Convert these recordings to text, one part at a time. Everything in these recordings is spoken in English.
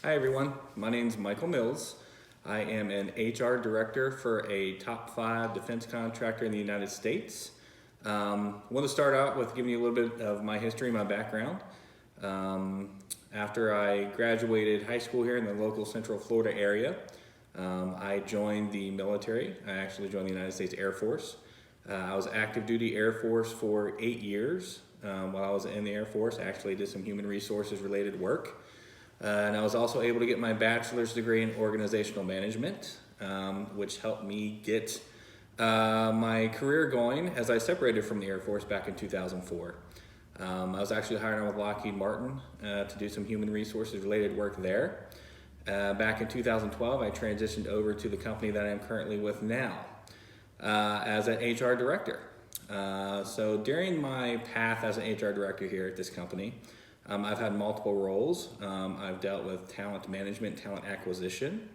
Hi everyone, my name is Michael Mills. I am an HR director for a top 5 defense contractor in the United States. I want to start out with giving you a little bit of my history, my background. After I graduated high school here in the local Central Florida area, I joined the military. I actually joined the United States Air Force. I was active duty Air Force for 8 years. While I was in the Air Force, I actually did some human resources related work. And I was also able to get my bachelor's degree in organizational management, which helped me get my career going as I separated from the Air Force back in 2004. I was actually hired on with Lockheed Martin to do some human resources related work there. Back in 2012, I transitioned over to the company that I'm currently with now as an HR director. So during my path as an HR director here at this company, I've had multiple roles. I've dealt with talent management, talent acquisition.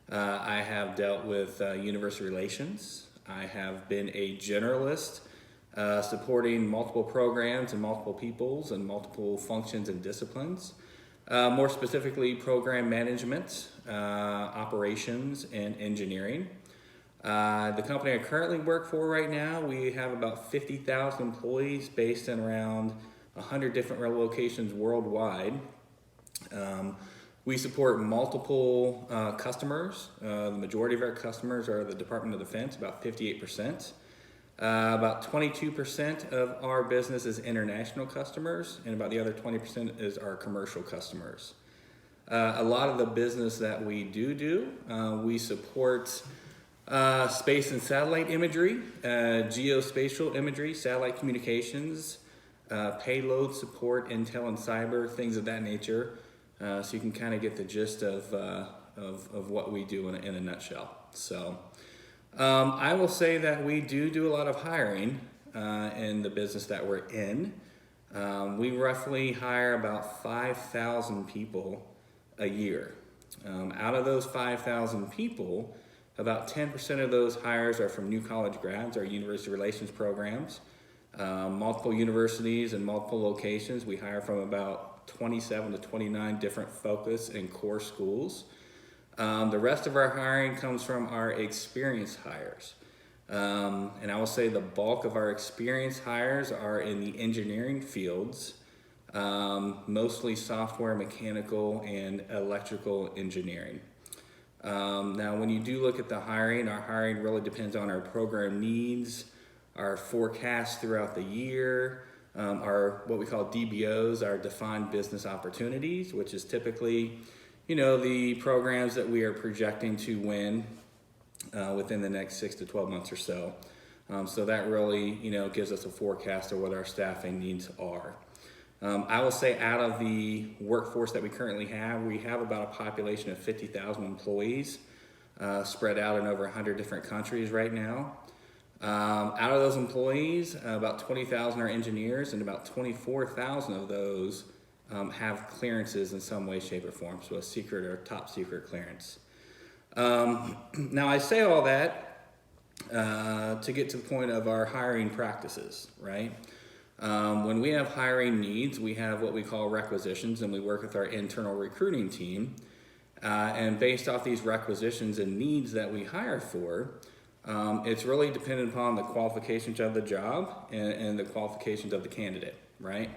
I have dealt with university relations. I have been a generalist, supporting multiple programs and multiple peoples and multiple functions and disciplines. More specifically, program management, operations, and engineering. The company I currently work for right now, we have about 50,000 employees based in around 100 different locations worldwide. We support multiple customers. The majority of our customers are the Department of Defense, about 58%. About 22% of our business is international customers, and about the other 20% is our commercial customers. A lot of the business that we do, we support space and satellite imagery, geospatial imagery, satellite communications, payload support, intel and cyber, things of that nature. So you can kind of get the gist of what we do in a nutshell. So I will say that we do a lot of hiring in the business that we're in. We roughly hire about 5,000 people a year. Out of those 5,000 people, about 10% of those hires are from new college grads, our university relations programs. Multiple universities and multiple locations. We hire from about 27 to 29 different focus and core schools. The rest of our hiring comes from our experienced hires. And I will say the bulk of our experienced hires are in the engineering fields, mostly software, mechanical, and electrical engineering. Now, when you do look at the hiring, our hiring really depends on our program needs, our forecast throughout the year, our what we call DBOs, our defined business opportunities, which is typically, the programs that we are projecting to win within the next 6 to 12 months or so. So that really, gives us a forecast of what our staffing needs are. I will say out of the workforce that we currently have, we have about a population of 50,000 employees spread out in over 100 different countries right now. Out of those employees, about 20,000 are engineers, and about 24,000 of those have clearances in some way, shape, or form, so a secret or top secret clearance. Now, I say all that to get to the point of our hiring practices, right? When we have hiring needs, we have what we call requisitions, and we work with our internal recruiting team. And based off these requisitions and needs that we hire for, it's really dependent upon the qualifications of the job and the qualifications of the candidate, right?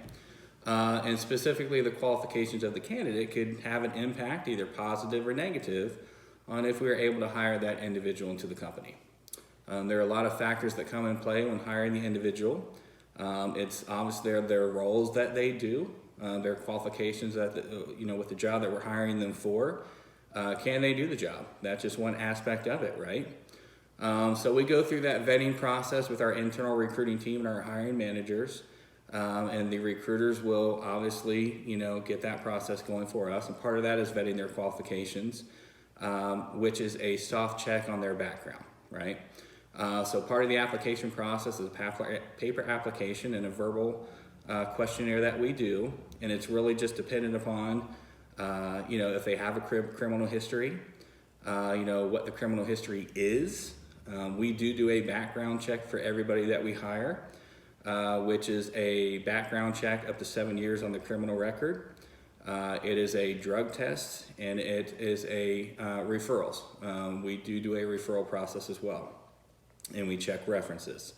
And specifically, the qualifications of the candidate could have an impact, either positive or negative, on if we are able to hire that individual into the company. There are a lot of factors that come in play when hiring the individual. It's obviously their roles that they do, their qualifications that with the job that we're hiring them for. Can they do the job? That's just one aspect of it, right? So we go through that vetting process with our internal recruiting team and our hiring managers, and the recruiters will obviously, get that process going for us. And part of that is vetting their qualifications, which is a soft check on their background, right? So part of the application process is a paper application and a verbal questionnaire that we do, and it's really just dependent upon, if they have a criminal history, what the criminal history is. We do a background check for everybody that we hire, which is a background check up to 7 years on the criminal record. It is a drug test, and it is a referrals. We do a referral process as well, and we check references.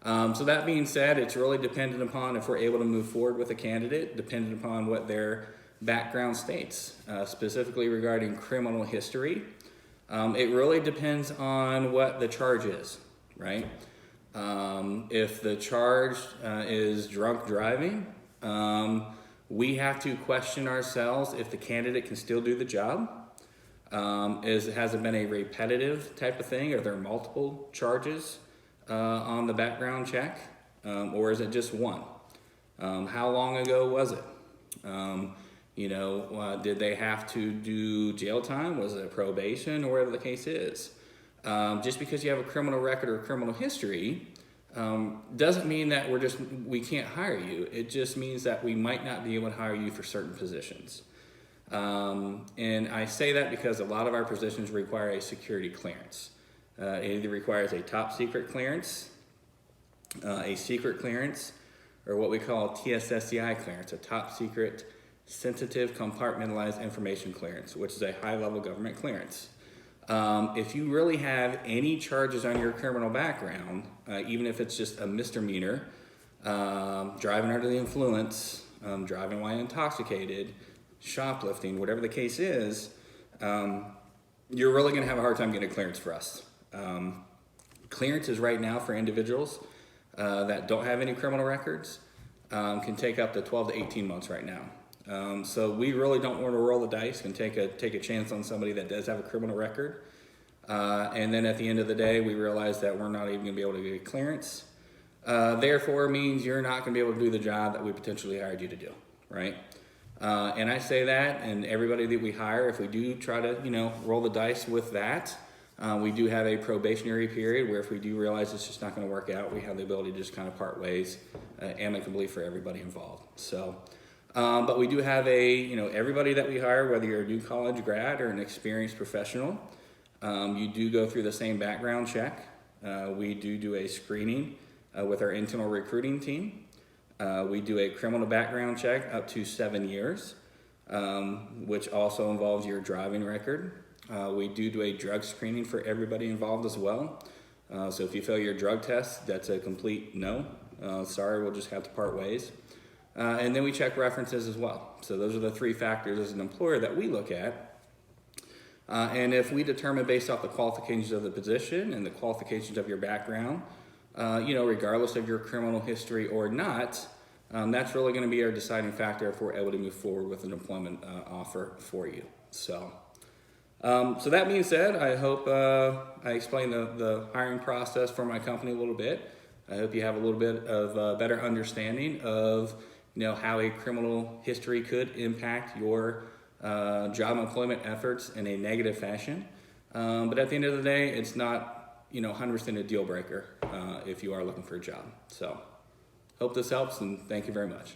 So that being said, it's really dependent upon if we're able to move forward with a candidate, dependent upon what their background states, specifically regarding criminal history. It really depends on what the charge is, right? If the charge is drunk driving, we have to question ourselves if the candidate can still do the job. Has it been a repetitive type of thing? Are there multiple charges on the background check? Or is it just one? How long ago was it? Did they have to do jail time? Was it probation, or whatever the case is? Just because you have a criminal record or criminal history doesn't mean that we can't hire you. It just means that we might not be able to hire you for certain positions. And I say that because a lot of our positions require a security clearance. It either requires a top secret clearance, a secret clearance, or what we call a TSSCI clearance, a top secret sensitive compartmentalized information clearance, which is a high-level government clearance. If you really have any charges on your criminal background, even if it's just a misdemeanor, driving under the influence, driving while intoxicated, shoplifting, whatever the case is, you're really going to have a hard time getting a clearance for us. Clearances right now for individuals that don't have any criminal records can take up to 12 to 18 months right now. So we really don't want to roll the dice and take a chance on somebody that does have a criminal record. And then at the end of the day, we realize that we're not even going to be able to get clearance. Therefore, it means you're not going to be able to do the job that we potentially hired you to do, right? And I say that, and everybody that we hire, if we do try to, roll the dice with that, we do have a probationary period where if we do realize it's just not going to work out, we have the ability to just kind of part ways amicably for everybody involved. So. But we do have everybody that we hire, whether you're a new college grad or an experienced professional, you do go through the same background check. We do a screening with our internal recruiting team. We do a criminal background check up to 7 years, which also involves your driving record. We do a drug screening for everybody involved as well. So if you fail your drug test, that's a complete no. Sorry, we'll just have to part ways. And then we check references as well. So those are the three factors as an employer that we look at. And if we determine based off the qualifications of the position and the qualifications of your background, regardless of your criminal history or not, that's really going to be our deciding factor if we're able to move forward with an employment offer for you. So that being said, I hope I explained the hiring process for my company a little bit. I hope you have a little bit of a better understanding of how a criminal history could impact your job employment efforts in a negative fashion. But at the end of the day, it's not 100% a deal breaker if you are looking for a job. So hope this helps, and thank you very much.